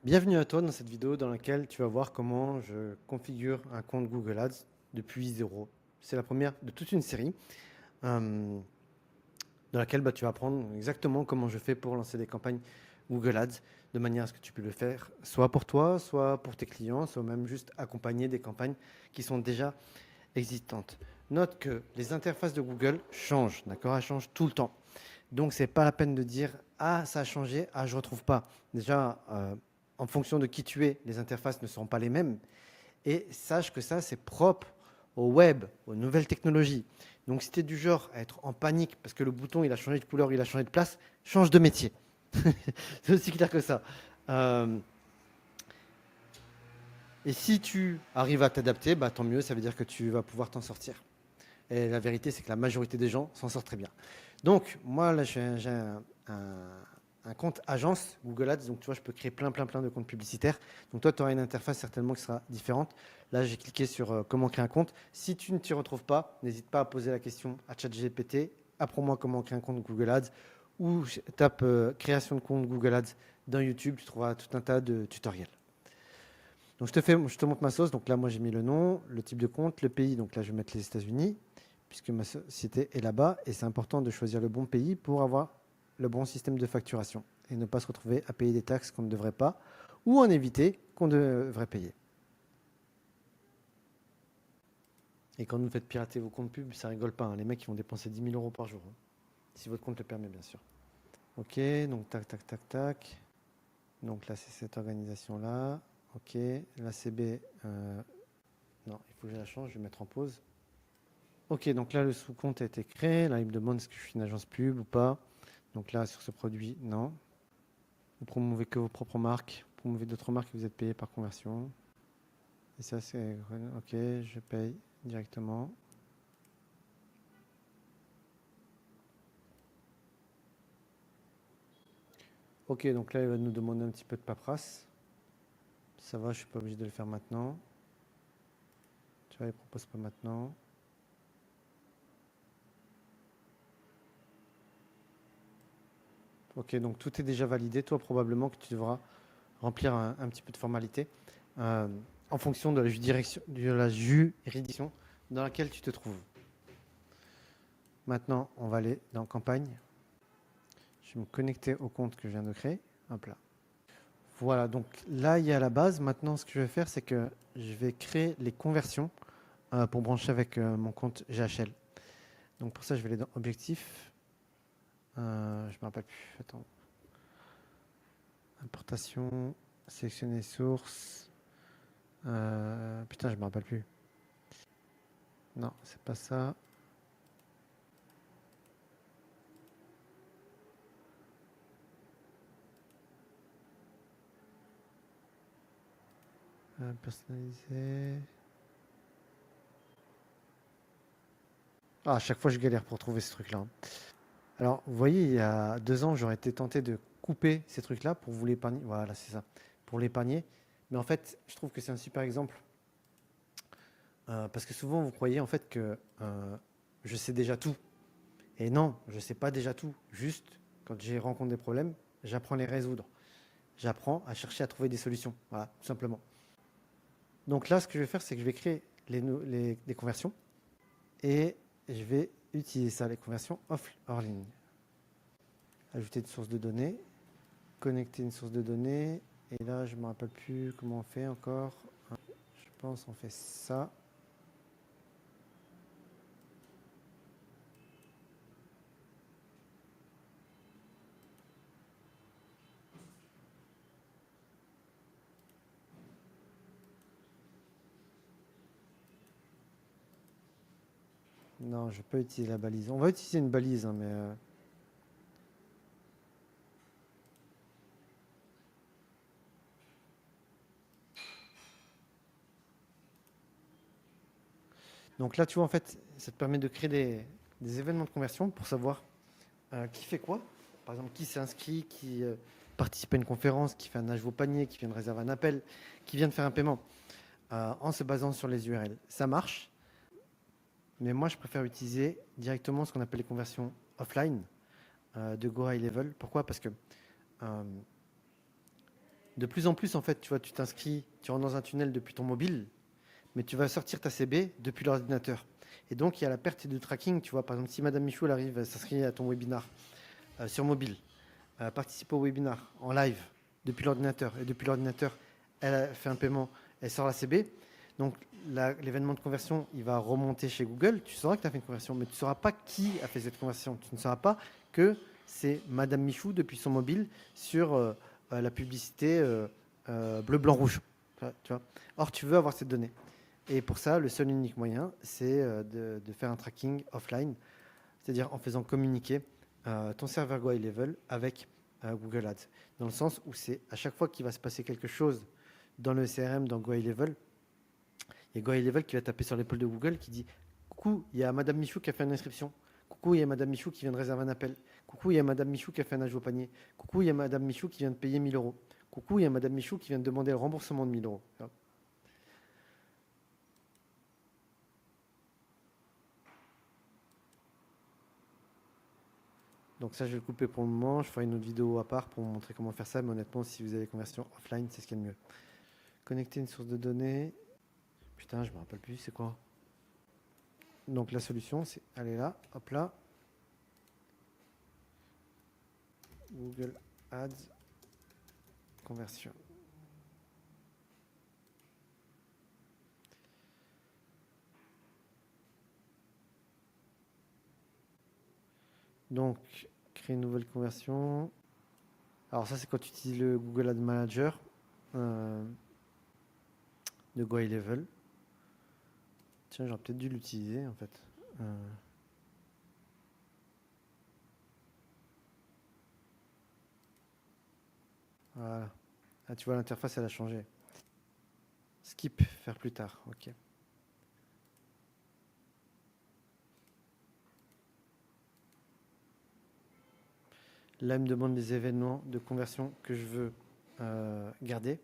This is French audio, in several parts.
Bienvenue à toi dans cette vidéo dans laquelle tu vas voir comment je configure un compte Google Ads depuis zéro. C'est la première de toute une série euh, dans laquelle tu vas apprendre exactement comment je fais pour lancer des campagnes Google Ads de manière à ce que tu peux le faire soit pour toi, soit pour tes clients, soit même juste accompagner des campagnes qui sont déjà existantes. Note que les interfaces de Google changent, d'accord? Elles changent tout le temps. Donc, c'est pas la peine de dire ah, ça a changé, ah, je retrouve pas. Déjà, en fonction de qui tu es, les interfaces ne seront pas les mêmes. Et sache que ça, c'est propre au web, aux nouvelles technologies. Donc, si tu es du genre à être en panique parce que le bouton il a changé de couleur, il a changé de place, change de métier. C'est aussi clair que ça. Euh, et si tu arrives à t'adapter, bah, tant mieux, ça veut dire que tu vas pouvoir t'en sortir. Et la vérité, c'est que la majorité des gens s'en sortent très bien. Donc, moi, là, j'ai un compte agence Google Ads. Donc, tu vois, je peux créer plein de comptes publicitaires. Donc, toi, tu auras une interface certainement qui sera différente. Là, j'ai cliqué sur comment créer un compte. Si tu ne t'y retrouves pas, n'hésite pas à poser la question à ChatGPT. Apprends-moi comment créer un compte Google Ads. Ou tape création de compte Google Ads dans YouTube. Tu trouveras tout un tas de tutoriels. Donc, je te montre ma sauce. Donc, là, moi, j'ai mis le nom, le type de compte, le pays. Donc, là, je vais mettre les États-Unis puisque ma société est là-bas et c'est important de choisir le bon pays pour avoir le bon système de facturation et ne pas se retrouver à payer des taxes qu'on ne devrait pas ou en éviter qu'on devrait payer. Et quand vous faites pirater vos comptes pubs, ça rigole pas, hein. Les mecs ils vont dépenser 10 000 euros par jour, hein. Si votre compte le permet, bien sûr. Ok, donc tac. Donc là, c'est cette organisation-là. Ok, la CB, non, il faut que je la change, je vais mettre en pause. Ok, donc là, le sous-compte a été créé. Là, il me demande est-ce que je suis une agence pub ou pas. Donc là, sur ce produit, non. Vous promouvez que vos propres marques. Vous promouvez d'autres marques et vous êtes payé par conversion. Et ça, c'est OK, je paye directement. OK, donc là, il va nous demander un petit peu de paperasse. Ça va, je suis pas obligé de le faire maintenant. Tu vois, il propose pas maintenant. OK, donc tout est déjà validé. Toi, probablement que tu devras remplir un petit peu de formalité euh, en fonction de la juridiction dans laquelle tu te trouves. Maintenant, on va aller dans campagne. Je vais me connecter au compte que je viens de créer. Hop là. Voilà, donc là, il y a la base. Maintenant, ce que je vais faire, c'est que je vais créer les conversions pour brancher avec mon compte GHL. Donc pour ça, je vais aller dans Objectif. Je ne me rappelle plus. Attends. Importation, sélectionner source. Putain, je me rappelle plus. Non, c'est pas ça. Personnaliser. Ah, à chaque fois, je galère pour trouver ce truc-là. Alors, vous voyez, il y a 2 ans, j'aurais été tenté de couper ces trucs-là pour vous l'épargner. Voilà, c'est ça. Pour l'épargner. Mais en fait, je trouve que c'est un super exemple. Parce que souvent, vous croyez en fait que je sais déjà tout. Et non, je ne sais pas déjà tout. Juste, quand j'ai rencontre des problèmes, j'apprends à les résoudre. J'apprends à chercher à trouver des solutions. Voilà, tout simplement. Donc là, ce que je vais faire, c'est que je vais créer des conversions et je vais utiliser ça, les conversions off hors ligne. Ajouter une source de données, connecter une source de données. Et là, je ne me rappelle plus comment on fait encore. Je pense qu'on fait ça. Non, je ne vais pas utiliser la balise. On va utiliser une balise, hein, mais donc là, tu vois, en fait, ça te permet de créer des événements de conversion pour savoir qui fait quoi. Par exemple, qui s'est inscrit, qui participe à une conférence, qui fait un ajout au panier, qui vient de réserver un appel, qui vient de faire un paiement, en se basant sur les URL. Ça marche, mais moi, je préfère utiliser directement ce qu'on appelle les conversions offline de Go High Level. Pourquoi? Parce que De plus en plus, en fait, tu vois, tu t'inscris, tu rentres dans un tunnel depuis ton mobile, mais tu vas sortir ta CB depuis l'ordinateur. Et donc, il y a la perte de tracking. Tu vois, par exemple, si Madame Michou elle arrive à s'inscrire à ton webinar sur mobile, participer au webinar en live depuis l'ordinateur, et depuis l'ordinateur, elle a fait un paiement, elle sort la CB. Donc, l'événement de conversion, il va remonter chez Google. Tu sauras que tu as fait une conversion, mais tu ne sauras pas qui a fait cette conversion. Tu ne sauras pas que c'est Madame Michou depuis son mobile sur la publicité bleu, blanc, rouge. Tu vois. Or, tu veux avoir cette donnée. Et pour ça, le seul unique moyen, c'est de faire un tracking offline, c'est-à-dire en faisant communiquer ton serveur GoHighLevel avec Google Ads. Dans le sens où c'est à chaque fois qu'il va se passer quelque chose dans le CRM, dans GoHighLevel, il y a GoHighLevel qui va taper sur l'épaule de Google qui dit coucou, il y a Madame Michou qui a fait une inscription. Coucou, il y a Madame Michou qui vient de réserver un appel. Coucou, il y a Madame Michou qui a fait un ajout au panier. Coucou, il y a Madame Michou qui vient de payer 1000 euros. Coucou, il y a Madame Michou qui vient de demander le remboursement de 1000 euros. Donc ça, je vais le couper pour le moment. Je ferai une autre vidéo à part pour vous montrer comment faire ça. Mais honnêtement, si vous avez conversion offline, c'est ce qu'il y a de mieux. Connecter une source de données. Putain, je me rappelle plus, c'est quoi? Donc la solution, c'est aller là, hop là. Google Ads conversion. Donc, créer une nouvelle conversion. Alors ça, c'est quand tu utilises le Google Ads Manager de GoHighLevel. Tiens, j'aurais peut-être dû l'utiliser en fait. Voilà. Ah, tu vois, l'interface, elle a changé. Skip, faire plus tard. Ok. Là, il me demande les événements de conversion que je veux garder.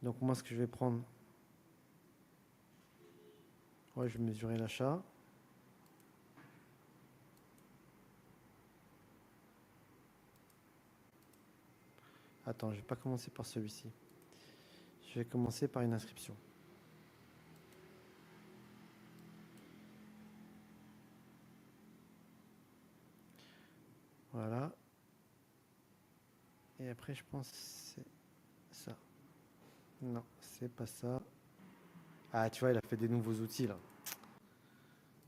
Donc moi, ce que je vais prendre, ouais, je vais mesurer l'achat. Attends, je ne vais pas commencer par celui-ci. Je vais commencer par une inscription. Voilà. Et après, je pense que c'est ça. Non, c'est pas ça. Ah, tu vois, il a fait des nouveaux outils là.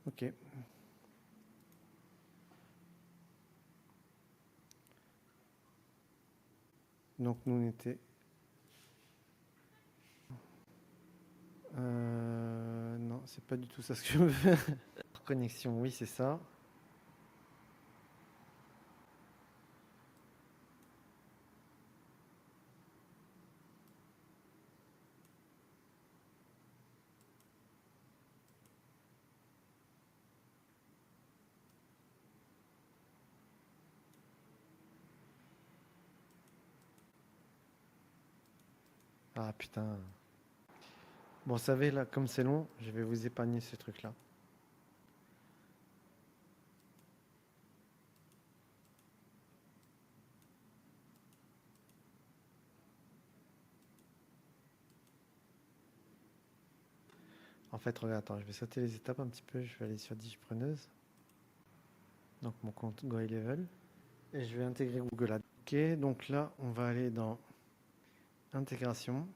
Ok. Donc, nous, on était. Non, c'est pas du tout ça ce que je veux faire. Connexion, oui, c'est ça. Ah putain. Bon, vous savez, là, comme c'est long, je vais vous épargner ce truc-là. En fait, regarde, attends, je vais sauter les étapes un petit peu. Je vais aller sur Digipreneuse. Donc, mon compte GoHighLevel. Et je vais intégrer Google Ads. Ok, donc là, on va aller dans Intégration.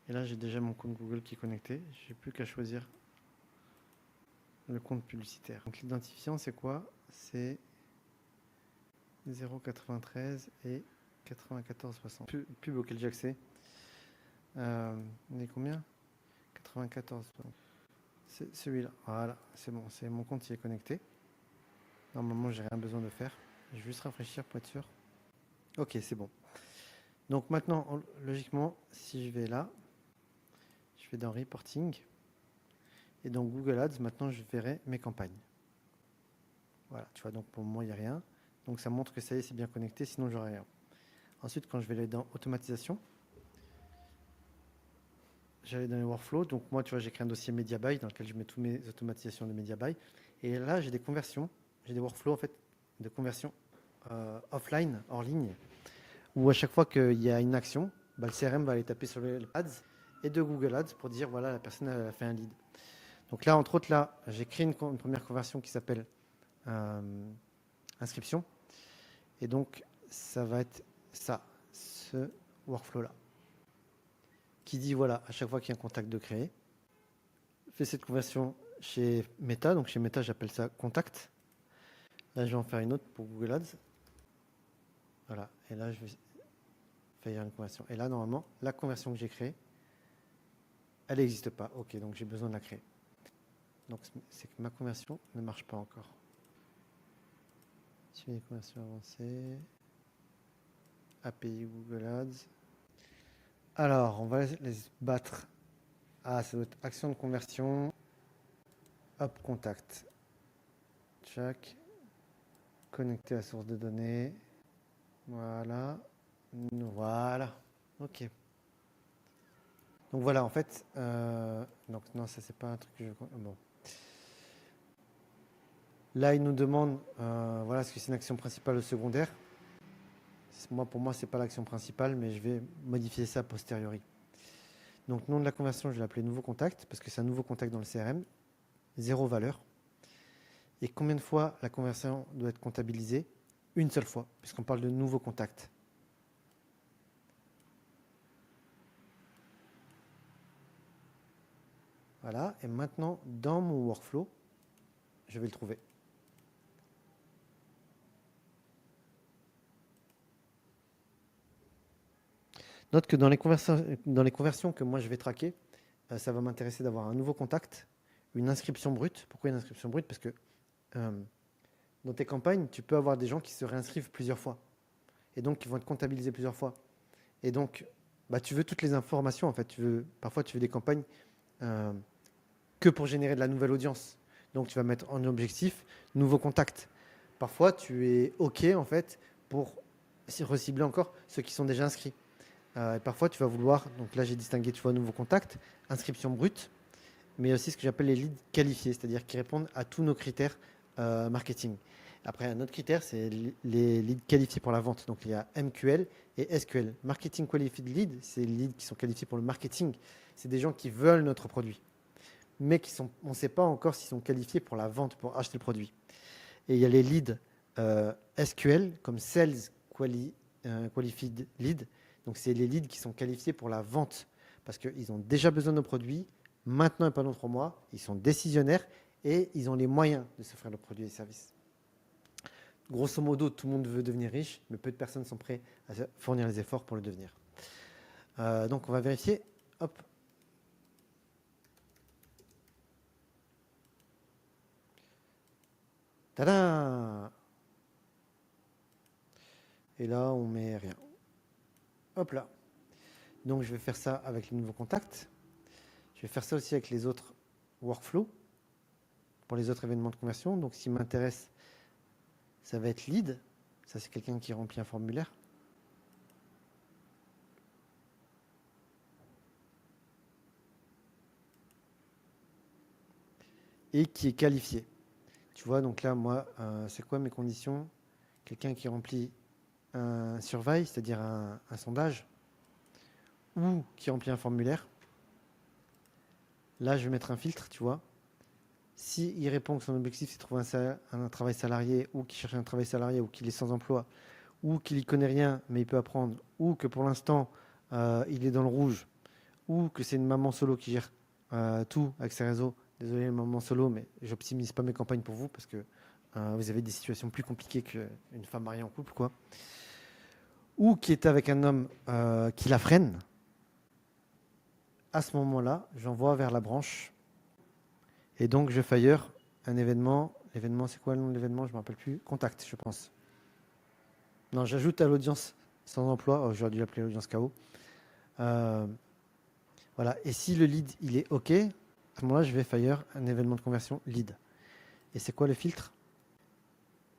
Et là, j'ai déjà mon compte Google qui est connecté. Je n'ai plus qu'à choisir le compte publicitaire. Donc, l'identifiant, c'est quoi? C'est 0,93 et 94,60. Pub auquel j'ai accès. On est combien? 94. C'est celui-là. Voilà, c'est bon. C'est mon compte qui est connecté. Normalement, j'ai rien besoin de faire. Je vais juste rafraîchir pour être sûr. Ok, c'est bon. Donc maintenant, logiquement, si je vais là, je vais dans Reporting. Et dans Google Ads, maintenant, je verrai mes campagnes. Voilà, tu vois, donc pour le moment, il n'y a rien. Donc ça montre que ça y est, c'est bien connecté, sinon j'aurai rien. Ensuite, quand je vais aller dans Automatisation, j'allais dans les workflows. Donc moi, tu vois, j'ai créé un dossier MediaBuy dans lequel je mets toutes mes automatisations de MediaBuy. Et là, j'ai des conversions, j'ai des workflows en fait de conversion offline, hors ligne, où à chaque fois qu'il y a une action, bah, le CRM va aller taper sur les ads et de Google Ads pour dire voilà, la personne a fait un lead. Donc là, entre autres, là, j'ai créé une première conversion qui s'appelle inscription. Et donc, ça va être ça, ce workflow-là, qui dit voilà, à chaque fois qu'il y a un contact de créer, fais cette conversion chez Meta. Donc chez Meta, j'appelle ça contact. Là, je vais en faire une autre pour Google Ads. Voilà. Et là, je vais faire une conversion. Et là, normalement, la conversion que j'ai créée, elle n'existe pas. OK, donc j'ai besoin de la créer. Donc, c'est que ma conversion ne marche pas encore. Suivi des conversions avancées. API Google Ads. Alors, on va les battre. Ah, ça doit être action de conversion. Hop, contact. Check. Connecter à la source de données. Voilà. Voilà. OK. Donc voilà, en fait. Donc non, ça c'est pas un truc que je. Bon. Là, il nous demande, voilà, est-ce que c'est une action principale ou secondaire? Pour moi, c'est pas l'action principale, mais je vais modifier ça a posteriori. Donc nom de la conversion, je vais l'appeler nouveau contact parce que c'est un nouveau contact dans le CRM. 0 valeur. Et combien de fois la conversion doit être comptabilisée? Une seule fois, puisqu'on parle de nouveau contact. Voilà, et maintenant, dans mon workflow, je vais le trouver. Note que dans les conversions que moi je vais traquer, ça va m'intéresser d'avoir un nouveau contact, une inscription brute. Pourquoi une inscription brute? Parce que dans tes campagnes, tu peux avoir des gens qui se réinscrivent plusieurs fois. Et donc, qui vont être comptabilisés plusieurs fois. Et donc, bah, tu veux toutes les informations, en fait. Parfois, tu veux des campagnes que pour générer de la nouvelle audience. Donc, tu vas mettre en objectif nouveau contact. Parfois, tu es OK, en fait, pour recibler encore ceux qui sont déjà inscrits. Et parfois, tu vas vouloir, donc là, j'ai distingué, tu vois, nouveau contact, inscription brute, mais aussi ce que j'appelle les leads qualifiés, c'est-à-dire qui répondent à tous nos critères marketing. Après, un autre critère, c'est les leads qualifiés pour la vente. Donc, il y a MQL et SQL. Marketing Qualified Lead, c'est les leads qui sont qualifiés pour le marketing. C'est des gens qui veulent notre produit, mais on ne sait pas encore s'ils sont qualifiés pour la vente, pour acheter le produit. Et il y a les leads SQL, comme Sales Qualified Lead. Donc, c'est les leads qui sont qualifiés pour la vente, parce qu'ils ont déjà besoin de nos produits, maintenant et pas dans 3 mois, ils sont décisionnaires et ils ont les moyens de s'offrir le produit et services. Grosso modo, tout le monde veut devenir riche, mais peu de personnes sont prêtes à fournir les efforts pour le devenir. Donc, on va vérifier. Hop. Tada! Et là, on met rien. Hop là. Donc, je vais faire ça avec les nouveaux contacts. Je vais faire ça aussi avec les autres workflows pour les autres événements de conversion. Donc, ce qui m'intéresse, ça va être lead. Ça, c'est quelqu'un qui remplit un formulaire. Et qui est qualifié. Tu vois, donc là, moi, c'est quoi mes conditions? Quelqu'un qui remplit un survey, c'est-à-dire un sondage, ou qui remplit un formulaire. Là, je vais mettre un filtre, tu vois. S'il répond que son objectif, c'est de trouver un travail salarié, ou qu'il cherche un travail salarié, ou qu'il est sans emploi, ou qu'il n'y connaît rien, mais il peut apprendre, ou que pour l'instant, il est dans le rouge, ou que c'est une maman solo qui gère tout avec ses réseaux. Désolé, maman solo, mais j'optimise pas mes campagnes pour vous, parce que vous avez des situations plus compliquées qu'une femme mariée en couple, quoi. Ou qui est avec un homme qui la freine. À ce moment-là, j'envoie vers la branche. Et donc, je fire un événement. L'événement, c'est quoi le nom de l'événement? Je ne me rappelle plus. Contact, je pense. Non, j'ajoute à l'audience sans emploi. Oh, j'aurais dû l'appeler l'audience KO. Voilà. Et si le lead, il est OK, à ce moment-là, je vais fire un événement de conversion lead. Et c'est quoi le filtre?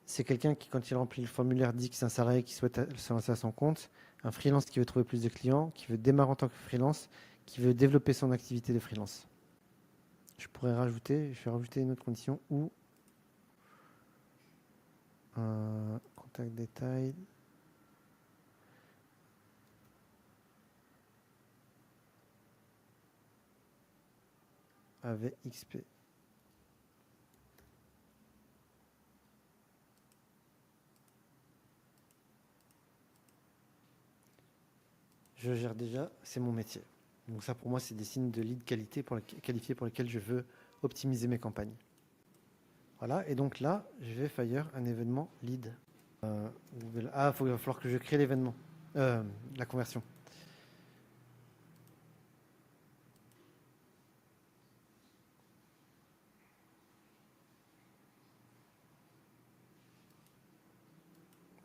C'est quelqu'un qui, quand il remplit le formulaire, dit que c'est un salarié qui souhaite se lancer à son compte, un freelance qui veut trouver plus de clients, qui veut démarrer en tant que freelance, qui veut développer son activité de freelance. Je vais rajouter une autre condition où Contact détail. Avec XP. Je gère déjà, c'est mon métier. Donc ça pour moi c'est des signes de lead qualifiés pour lesquels je veux optimiser mes campagnes. Voilà, et donc là, je vais fire un événement lead. Il va falloir que je crée l'événement, la conversion.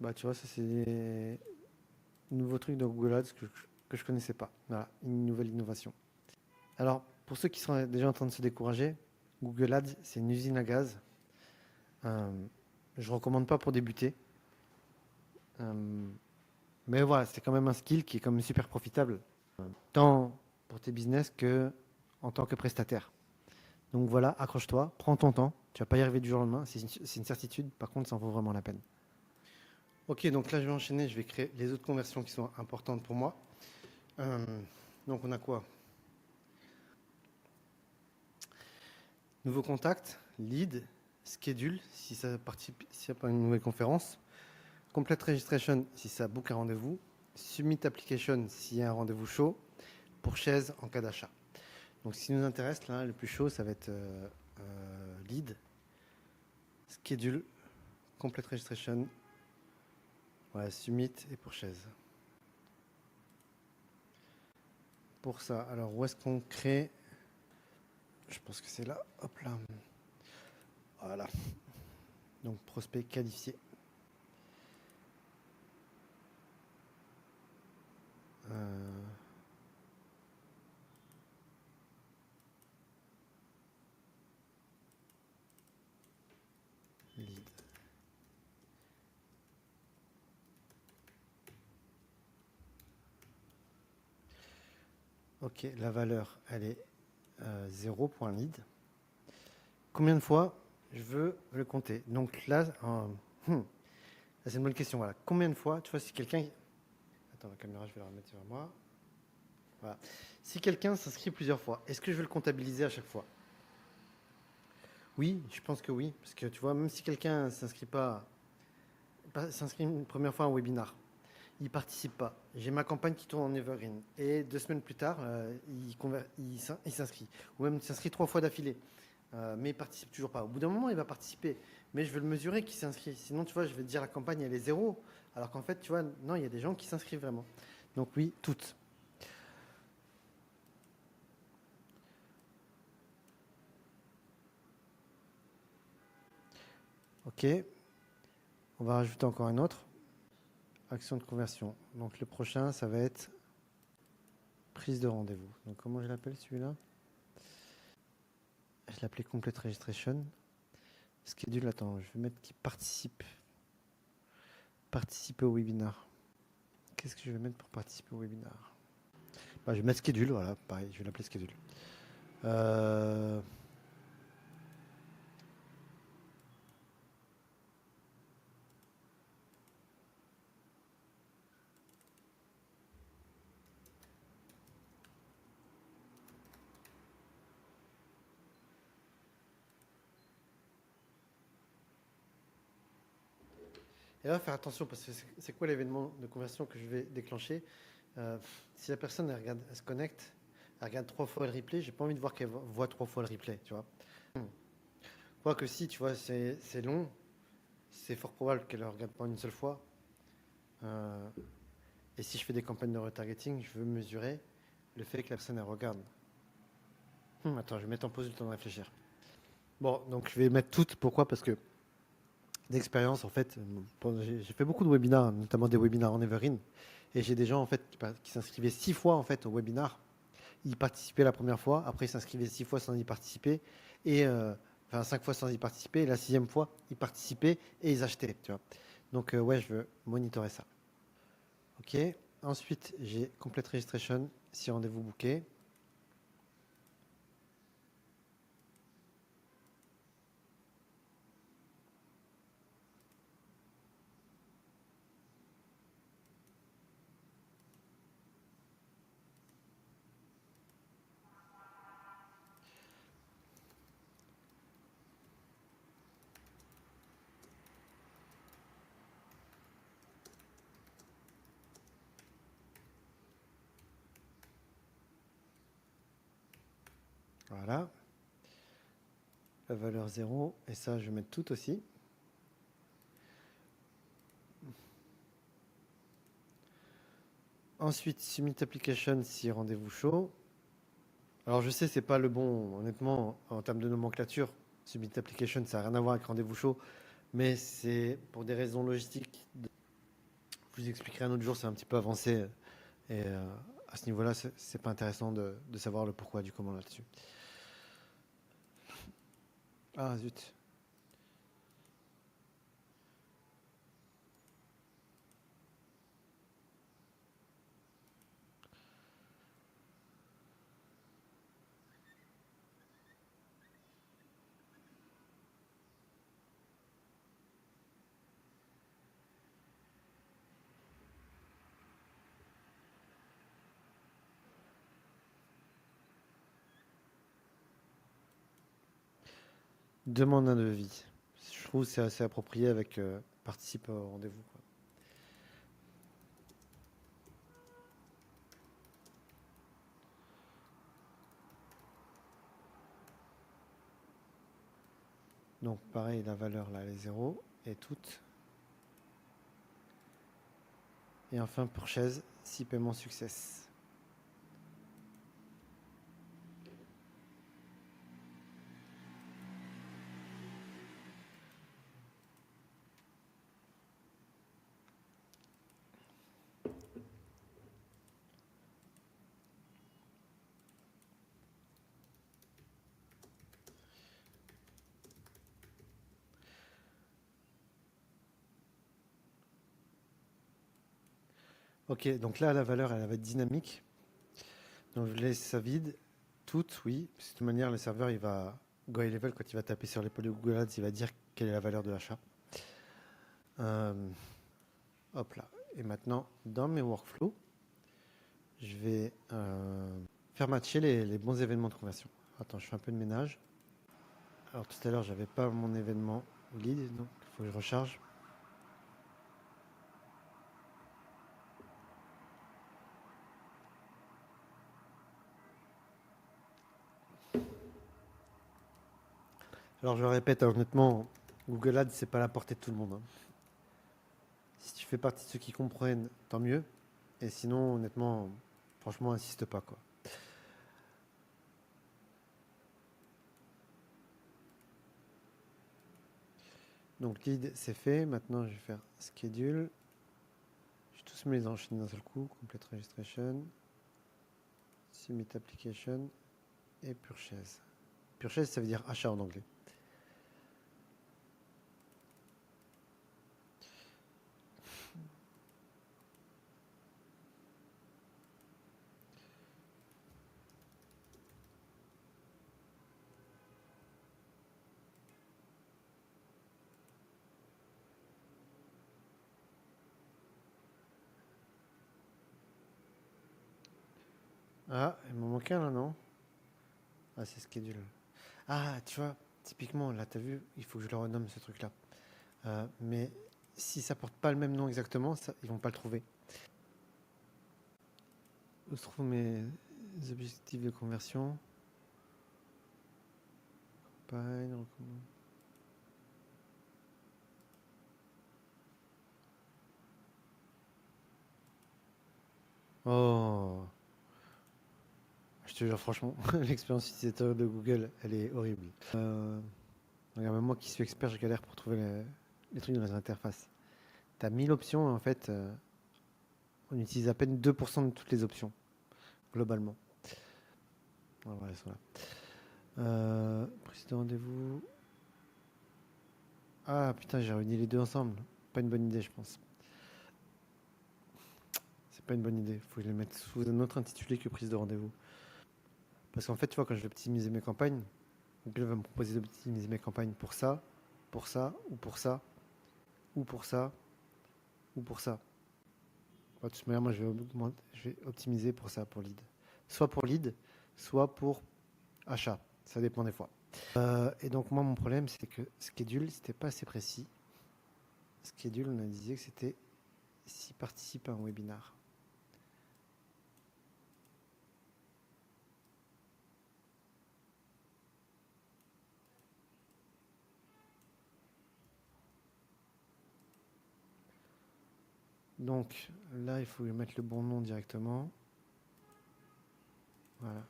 Bah tu vois, ça c'est des nouveaux trucs de Google Ads que je connaissais pas. Voilà, une nouvelle innovation. Alors, pour ceux qui sont déjà en train de se décourager, Google Ads, c'est une usine à gaz. Je ne recommande pas pour débuter. Mais voilà, c'est quand même un skill qui est quand même super profitable, tant pour tes business que en tant que prestataire. Donc voilà, accroche-toi, prends ton temps. Tu vas pas y arriver du jour au lendemain, c'est une certitude. Par contre, ça en vaut vraiment la peine. Ok, donc là, je vais enchaîner. Je vais créer les autres conversions qui sont importantes pour moi. Donc on a quoi? Nouveau contact, lead, schedule, si ça participe, s'il n'y a pas une nouvelle conférence. Complete registration, si ça book un rendez-vous. Submit application, s'il y a un rendez-vous chaud. Purchase en cas d'achat. Donc, ce qui nous intéresse, là, le plus chaud, ça va être lead, schedule, complete registration, ouais, submit et purchase. Pour ça, alors où est-ce qu'on crée? Je pense que c'est là. Hop là. Voilà. Donc, prospect qualifié. Lead. Ok, la valeur, elle est 0.lead. Combien de fois je veux le compter? Donc là, c'est une bonne question. Voilà. Combien de fois, tu vois, si quelqu'un... Attends, la caméra, je vais la remettre sur moi. Voilà. Si quelqu'un s'inscrit plusieurs fois, est-ce que je vais le comptabiliser à chaque fois? Oui, je pense que oui. Parce que tu vois, même si quelqu'un s'inscrit une première fois en webinar, il ne participe pas. J'ai ma campagne qui tourne en evergreen. Et 2 semaines plus tard, il s'inscrit. Ou même il s'inscrit 3 fois d'affilée. Mais il ne participe toujours pas. Au bout d'un moment, il va participer. Mais je veux le mesurer qui s'inscrit. Sinon, tu vois, je vais te dire la campagne, elle est zéro. Alors qu'en fait, tu vois, non, il y a des gens qui s'inscrivent vraiment. Donc oui, toutes. OK. On va rajouter encore un autre. Action de conversion. Donc le prochain, ça va être prise de rendez-vous. Donc comment je l'appelle celui-là? Je l'appelais complete registration. Schedule, attends, je vais mettre qui participe. Participer au webinar. Qu'est-ce que je vais mettre pour participer au webinar? Bah, je vais mettre schedule, voilà, pareil, je vais l'appeler schedule. Et là, faire attention, parce que c'est quoi l'événement de conversion que je vais déclencher? Si la personne elle se connecte, elle regarde 3 fois le replay, j'ai pas envie de voir qu'elle voit 3 fois le replay, tu vois. Quoique si, tu vois, c'est long, c'est fort probable qu'elle ne regarde pas une seule fois. Et si je fais des campagnes de retargeting, je veux mesurer le fait que la personne elle regarde. Attends, je vais mettre en pause le temps de réfléchir. Bon, donc je vais mettre toutes. Pourquoi? Parce que d'expérience, en fait, j'ai fait beaucoup de webinars, notamment des webinars en evergreen. Et j'ai des gens en fait qui s'inscrivaient 6 fois en fait au webinar. Ils participaient la première fois, après ils s'inscrivaient 6 fois sans y participer, et enfin 5 fois sans y participer, et la 6e fois ils participaient et ils achetaient. Tu vois. Donc ouais, je veux monitorer ça. Ok. Ensuite, j'ai complete registration, si rendez-vous booké. Voilà. La valeur 0. Et ça, je vais mettre tout aussi. Ensuite, submit application si rendez-vous chaud. Alors je sais, c'est pas le bon, honnêtement, en termes de nomenclature. Submit application, ça n'a rien à voir avec rendez-vous chaud. Mais c'est pour des raisons logistiques. Je vous expliquerai un autre jour, c'est un petit peu avancé. Et à ce niveau-là, c'est pas intéressant de savoir le pourquoi du comment là-dessus. Ah zut. Demande un devis. Je trouve que c'est assez approprié avec participe au rendez-vous, quoi. Donc pareil, la valeur là, elle est 0 et toute. Et enfin purchase si paiement success. Ok, donc là la valeur elle va être dynamique. Donc je laisse ça vide. Toute, oui. De toute manière, le serveur il va go high level quand il va taper sur l'épaule de Google Ads, il va dire quelle est la valeur de l'achat. Hop là. Et maintenant, dans mes workflows, je vais faire matcher les bons événements de conversion. Attends, je fais un peu de ménage. Alors tout à l'heure, j'avais pas mon événement lead, donc il faut que je recharge. Alors je le répète, honnêtement, Google Ads, c'est pas à la portée de tout le monde, hein. Si tu fais partie de ceux qui comprennent, tant mieux. Et sinon, honnêtement, franchement, insiste pas, quoi. Donc lead, c'est fait. Maintenant, je vais faire schedule. Je vais tous me les enchaîner d'un seul coup. Complete registration, submit application et purchase. Purchase, ça veut dire achat en anglais. Ah, il m'en manque un là, non? Ah, c'est schedule. Ah, tu vois, typiquement, là, tu as vu, il faut que je le renomme ce truc-là. Mais si ça porte pas le même nom exactement, ça, ils vont pas le trouver. Où se trouvent mes objectifs de conversion? Campagne, recommande. Oh, je te jure, franchement, l'expérience utilisateur de Google, elle est horrible. Regarde, même moi qui suis expert, je galère pour trouver les trucs dans les interfaces. Tu as 1000 options, en fait, on utilise à peine 2% de toutes les options, globalement. Voilà, elles sont là. Prise de rendez-vous. Ah putain, j'ai réuni les deux ensemble. Pas une bonne idée, je pense. C'est pas une bonne idée. Faut que je les mette sous un autre intitulé que prise de rendez-vous. Parce qu'en fait, tu vois, quand je vais optimiser mes campagnes, Google va me proposer d'optimiser mes campagnes pour ça, pour ça, ou pour ça, ou pour ça, ou pour ça. De toute manière, moi, je vais optimiser pour ça, pour lead. Soit pour lead, soit pour achat. Ça dépend des fois. Et donc, moi, mon problème, c'est que schedule, c'était pas assez précis. Schedule, on a dit que c'était s'il participe à un webinar. Donc là, il faut lui mettre le bon nom directement. Voilà.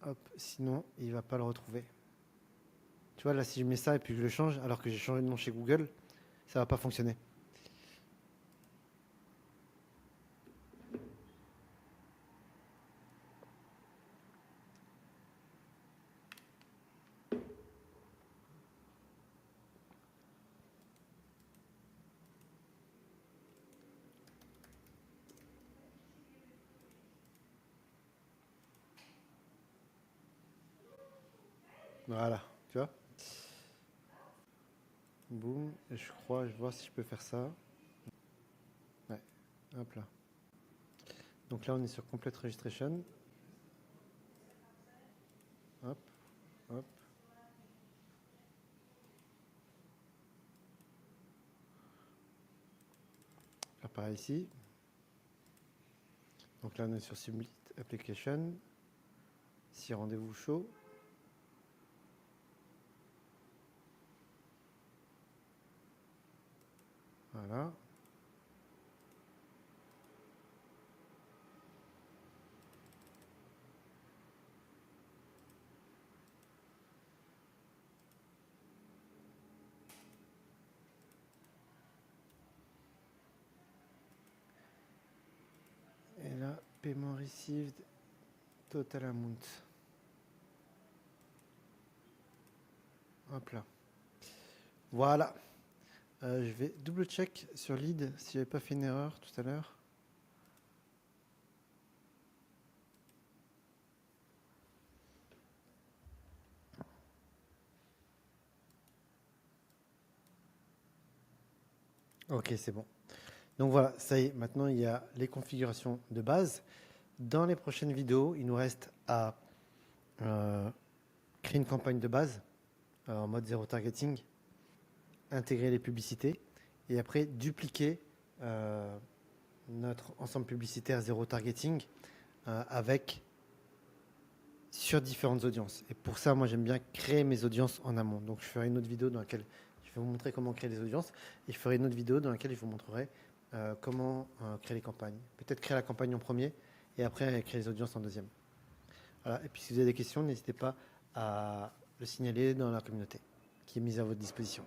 Hop, sinon, il va pas le retrouver. Tu vois, là, si je mets ça et puis que je le change, alors que j'ai changé de nom chez Google, ça va pas fonctionner. Voilà, tu vois. Boum, et je crois, je vais voir si je peux faire ça. Ouais, hop là. Donc là, on est sur Complete Registration. Hop, hop. Faire pareil ici. Donc là, on est sur Submit Application. Si rendez-vous chaud. Voilà. Et là, paiement received, total amount. Hop là. Voilà. Je vais double check sur lead si j'avais pas fait une erreur tout à l'heure. Ok, c'est bon. Donc voilà, ça y est, maintenant il y a les configurations de base. Dans les prochaines vidéos, il nous reste à créer une campagne de base en mode zéro targeting, intégrer les publicités et après dupliquer notre ensemble publicitaire zéro targeting avec sur différentes audiences. Et pour ça, moi j'aime bien créer mes audiences en amont. Donc je ferai une autre vidéo dans laquelle je vais vous montrer comment créer les audiences et je ferai une autre vidéo dans laquelle je vous montrerai comment créer les campagnes. Peut-être créer la campagne en premier et après créer les audiences en deuxième. Voilà. Et puis si vous avez des questions, n'hésitez pas à le signaler dans la communauté qui est mise à votre disposition.